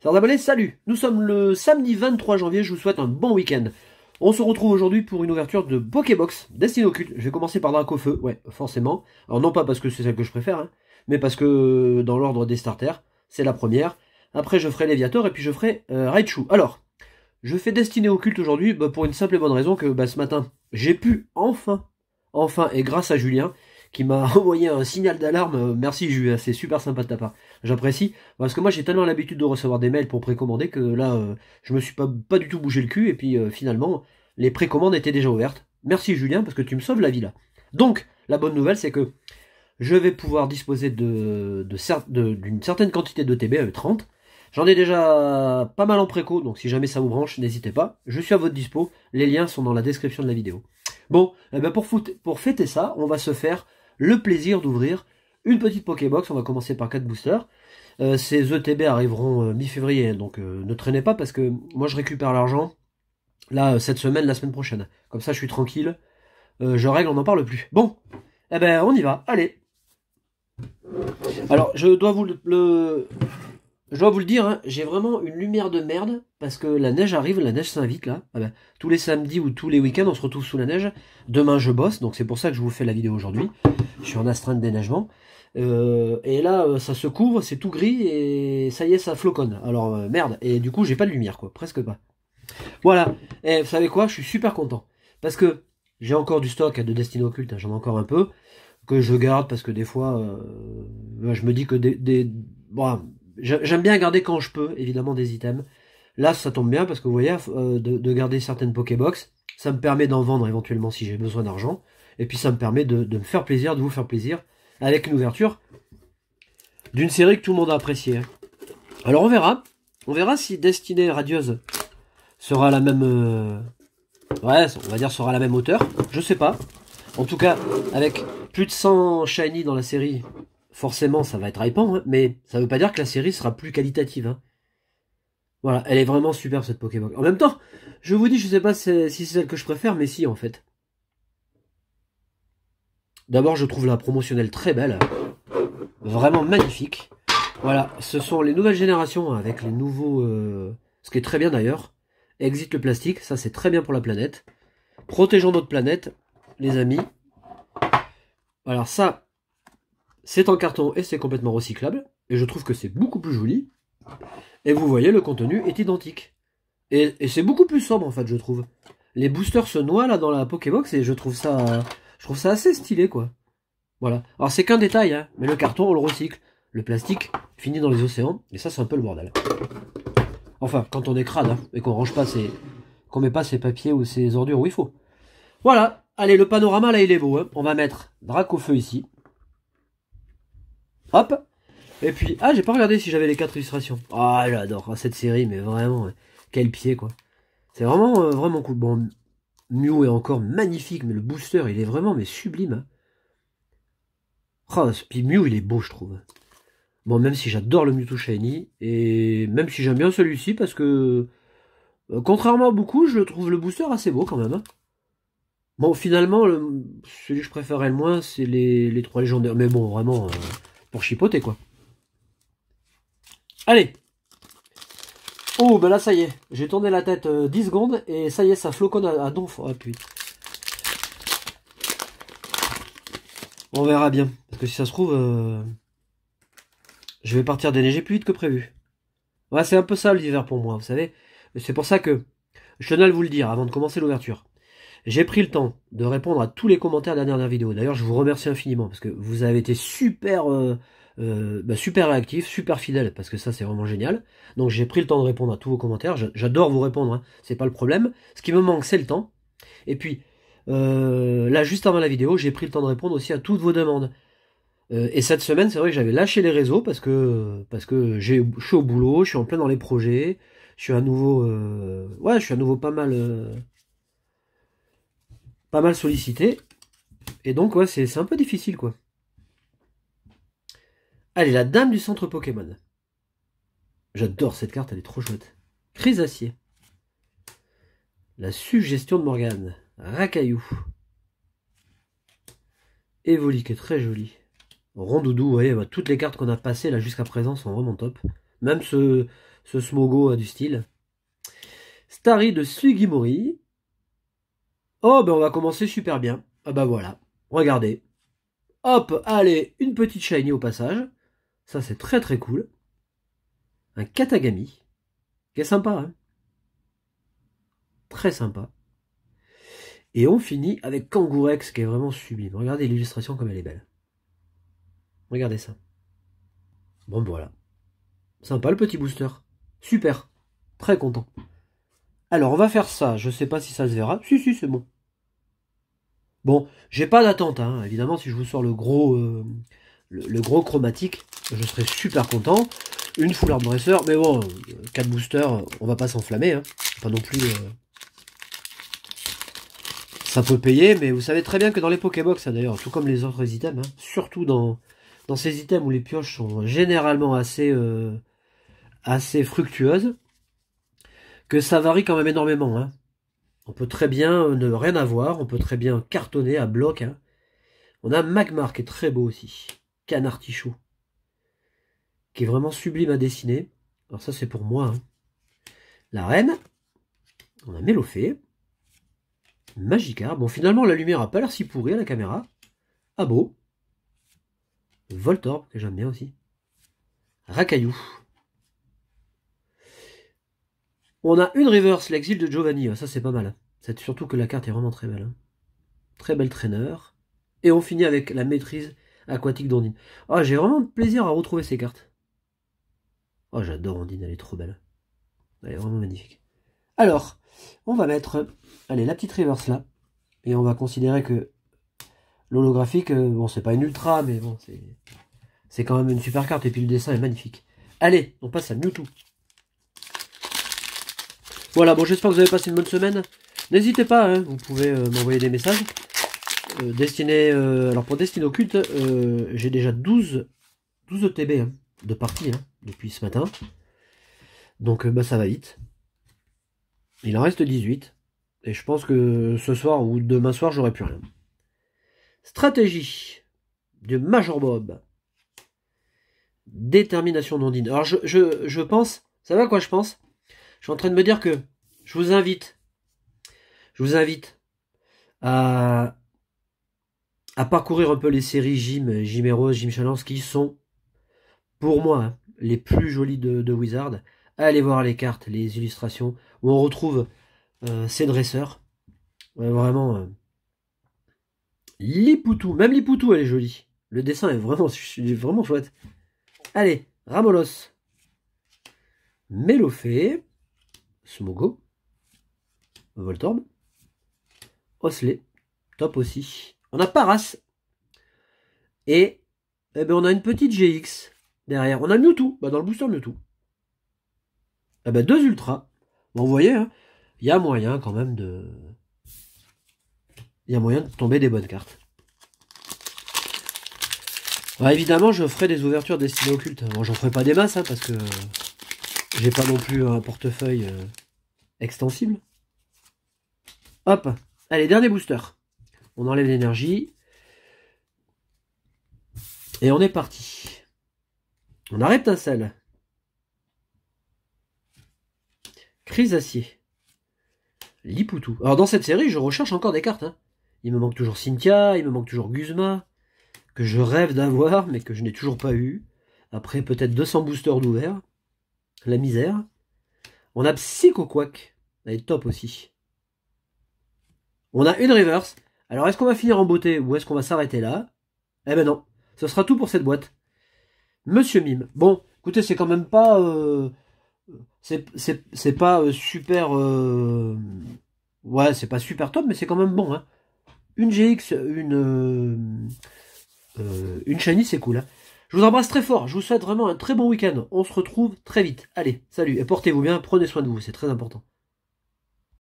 Chers abonnés, salut! Nous sommes le samedi 23 janvier, je vous souhaite un bon week-end. On se retrouve aujourd'hui pour une ouverture de Pokébox destinée au culte. Je vais commencer par Dracofeu, ouais, forcément. Alors non pas parce que c'est celle que je préfère, hein, mais parce que dans l'ordre des starters, c'est la première. Après je ferai Léviator et puis je ferai Raichu. Alors, je fais destiné au culte aujourd'hui pour une simple et bonne raison que ce matin, j'ai pu enfin, et grâce à Julien, qui m'a envoyé un signal d'alarme. Merci Julien, c'est super sympa de ta part. J'apprécie, parce que moi j'ai tellement l'habitude de recevoir des mails pour précommander que là, je me suis pas du tout bougé le cul, et puis finalement, les précommandes étaient déjà ouvertes. Merci Julien, parce que tu me sauves la vie là. Donc, la bonne nouvelle, c'est que je vais pouvoir disposer d'une certaine quantité de TB, 30. J'en ai déjà pas mal en préco, donc si jamais ça vous branche, n'hésitez pas. Je suis à votre dispo, les liens sont dans la description de la vidéo. Bon, eh ben pour fêter ça, on va se faire le plaisir d'ouvrir une petite Pokébox. On va commencer par 4 boosters. Ces ETB arriveront mi-février, donc ne traînez pas parce que moi je récupère l'argent là cette semaine, la semaine prochaine. Comme ça je suis tranquille, je règle, on n'en parle plus. Bon, eh ben on y va, allez. Alors je dois vous le dire, hein, j'ai vraiment une lumière de merde, parce que la neige arrive, la neige s'invite là. Ah ben, tous les samedis ou tous les week-ends, on se retrouve sous la neige. Demain, je bosse, donc c'est pour ça que je vous fais la vidéo aujourd'hui. Je suis en astreinte déneigement. Et là, ça se couvre, c'est tout gris, et ça y est, ça floconne. Alors, merde, et du coup, j'ai pas de lumière, quoi, presque pas. Voilà, et vous savez quoi, je suis super content. Parce que j'ai encore du stock de Destinée au culte, hein, j'en ai encore un peu, que je garde, parce que des fois, je me dis que bon, j'aime bien garder quand je peux, évidemment, des items. Là, ça tombe bien, parce que vous voyez, de garder certaines Pokébox, ça me permet d'en vendre éventuellement si j'ai besoin d'argent. Et puis ça me permet de me faire plaisir, de vous faire plaisir, avec une ouverture d'une série que tout le monde a appréciée. Alors on verra si Destinée Radieuse sera la même... ouais, on va dire sera la même hauteur, je sais pas. En tout cas, avec plus de 100 shiny dans la série, forcément ça va être hypant, hein, mais ça veut pas dire que la série sera plus qualitative. Hein. Voilà, elle est vraiment super cette Pokébox. En même temps, je vous dis, je sais pas si c'est celle que je préfère, mais si en fait. D'abord, je trouve la promotionnelle très belle, vraiment magnifique. Voilà, ce sont les nouvelles générations avec les nouveaux... ce qui est très bien d'ailleurs. Exit le plastique, ça c'est très bien pour la planète. Protégeons notre planète, les amis. Alors ça, c'est en carton et c'est complètement recyclable. Et je trouve que c'est beaucoup plus joli. Et vous voyez, le contenu est identique. Et c'est beaucoup plus sobre en fait, je trouve. Les boosters se noient là dans la Pokébox et je trouve ça assez stylé quoi. Voilà. Alors c'est qu'un détail, hein, mais le carton on le recycle. Le plastique finit dans les océans et ça c'est un peu le bordel. Enfin, quand on est crade hein, et qu'on range pas qu'on met pas ses papiers ou ses ordures où il faut. Voilà. Allez, le panorama là il est beau. Hein. On va mettre Dracofeu ici. Hop. Et puis, ah j'ai pas regardé si j'avais les 4 illustrations. Ah j'adore cette série, mais vraiment, quel pied quoi. C'est vraiment, vraiment cool. Bon, Mew est encore magnifique, mais le booster il est vraiment mais sublime. Hein. Oh, puis Mew il est beau je trouve. Bon, même si j'adore le Mewtwo Shiny, et même si j'aime bien celui-ci, parce que, contrairement à beaucoup, je trouve le booster assez beau quand même. Hein. Bon, finalement, celui que je préférais le moins, c'est les 3 légendaires. Mais bon, vraiment, pour chipoter quoi. Allez. Oh, ben là, ça y est. J'ai tourné la tête 10 secondes, et ça y est, ça floconne à donf. Oh, putain. On verra bien. Parce que si ça se trouve... je vais partir déneiger plus vite que prévu. Ouais, c'est un peu ça l'hiver pour moi, vous savez. C'est pour ça que je tenais à vous le dire avant de commencer l'ouverture. J'ai pris le temps de répondre à tous les commentaires de la dernière vidéo. D'ailleurs, je vous remercie infiniment parce que vous avez été super, super réactifs, super fidèles, parce que ça, c'est vraiment génial. Donc, j'ai pris le temps de répondre à tous vos commentaires. J'adore vous répondre, hein. C'est pas le problème. Ce qui me manque, c'est le temps. Et puis, là, juste avant la vidéo, j'ai pris le temps de répondre aussi à toutes vos demandes. Et cette semaine, c'est vrai que j'avais lâché les réseaux parce que je suis au boulot, je suis en plein dans les projets, je suis à nouveau, ouais, je suis à nouveau pas mal sollicité. Et donc, ouais, c'est un peu difficile, quoi. Allez, la dame du centre Pokémon. J'adore cette carte, elle est trop chouette. Chrysacier. La suggestion de Morgane. Racaillou. Evoli, qui est très joli. Rondoudou, vous voyez, toutes les cartes qu'on a passées là jusqu'à présent sont vraiment top. Même ce Ce Smogo a du style. Starry de Sugimori. Oh, ben on va commencer super bien. Ah bah voilà, regardez. Hop, allez, une petite shiny au passage. Ça, c'est très très cool. Un Katagami. Qui est sympa, hein. Très sympa. Et on finit avec Kangourex, qui est vraiment sublime. Regardez l'illustration comme elle est belle. Regardez ça. Bon, voilà. Sympa le petit booster. Super. Très content. Alors, on va faire ça. Je sais pas si ça se verra. Si, si, c'est bon. Bon, j'ai pas d'attente, hein. Évidemment, si je vous sors le gros chromatique, je serai super content. Une full art dresser, mais bon, 4 boosters, on va pas s'enflammer, hein. Pas non plus... Ça peut payer, mais vous savez très bien que dans les Pokébox, hein, d'ailleurs, tout comme les autres items, hein, surtout dans ces items où les pioches sont généralement assez fructueuses, que ça varie quand même énormément, hein. On peut très bien ne rien avoir, on peut très bien cartonner à bloc, hein. On a Magmar qui est très beau aussi. Canartichaud. Qui est vraiment sublime à dessiner. Alors ça c'est pour moi, hein. La reine. On a Mélophée. Magikarp. Bon, finalement la lumière a pas l'air si pourrie à la caméra. Ah beau. Voltorb, que j'aime bien aussi. Rakaillou. On a une reverse, l'exil de Giovanni. Ça c'est pas mal. C'est surtout que la carte est vraiment très belle, hein. Très belle trainer. Et on finit avec la maîtrise aquatique d'Ondine. Ah, j'ai vraiment plaisir à retrouver ces cartes. Oh, j'adore Ondine, elle est trop belle. Elle est vraiment magnifique. Alors, on va mettre, allez, la petite reverse là. Et on va considérer que l'holographique, bon, c'est pas une ultra, mais bon, c'est quand même une super carte. Et puis le dessin est magnifique. Allez, on passe à Mewtwo. Voilà, bon, j'espère que vous avez passé une bonne semaine. N'hésitez pas, hein, vous pouvez m'envoyer des messages. Alors pour Destinée Occulte, j'ai déjà 12 ETB, hein, de partie, hein, depuis ce matin. Donc bah, ça va vite. Il en reste 18. Et je pense que ce soir ou demain soir, j'aurai plus rien. Stratégie de Major Bob. Détermination d'Ondine. Alors je pense, ça va quoi je pense? Je suis en train de me dire que je vous invite à parcourir un peu les séries Jim Heroes, Jim Challenge, qui sont, pour moi, hein, les plus jolies de Wizard. Allez voir les cartes, les illustrations, où on retrouve ces dresseurs. Ouais, vraiment, Lipoutou, même Lipoutou, elle est jolie. Le dessin est vraiment chouette. Allez, Ramolos, Mélophée, Smogo, Voltorb, Osley, top aussi. On a Paras. Et eh ben, on a une petite GX derrière. On a Mewtwo, bah, dans le booster Mewtwo. Eh ben, 2 ultras. Bon, vous voyez, hein, il y a moyen quand même de... Il y a moyen de tomber des bonnes cartes. Alors, évidemment, je ferai des ouvertures destinées occultes. Bon, j'en ferai pas des masses, hein, parce que j'ai pas non plus un portefeuille extensible. Hop, allez, dernier booster. On enlève l'énergie. Et on est parti. On a Reptincelle. Chrysacier. Lipoutou. Alors dans cette série, je recherche encore des cartes, hein. Il me manque toujours Cynthia, il me manque toujours Guzma, que je rêve d'avoir, mais que je n'ai toujours pas eu. Après peut-être 200 boosters d'ouvert. La misère. On a Psychoquack. Elle est top aussi. On a une reverse. Alors est-ce qu'on va finir en beauté ou est-ce qu'on va s'arrêter là? Eh ben non. Ce sera tout pour cette boîte. Monsieur Mime. Bon, écoutez, c'est quand même pas... c'est pas super... ouais, c'est pas super top, mais c'est quand même bon, hein. Une GX, une shiny, c'est cool, hein. Je vous embrasse très fort. Je vous souhaite vraiment un très bon week-end. On se retrouve très vite. Allez, salut. Et portez-vous bien. Prenez soin de vous. C'est très important.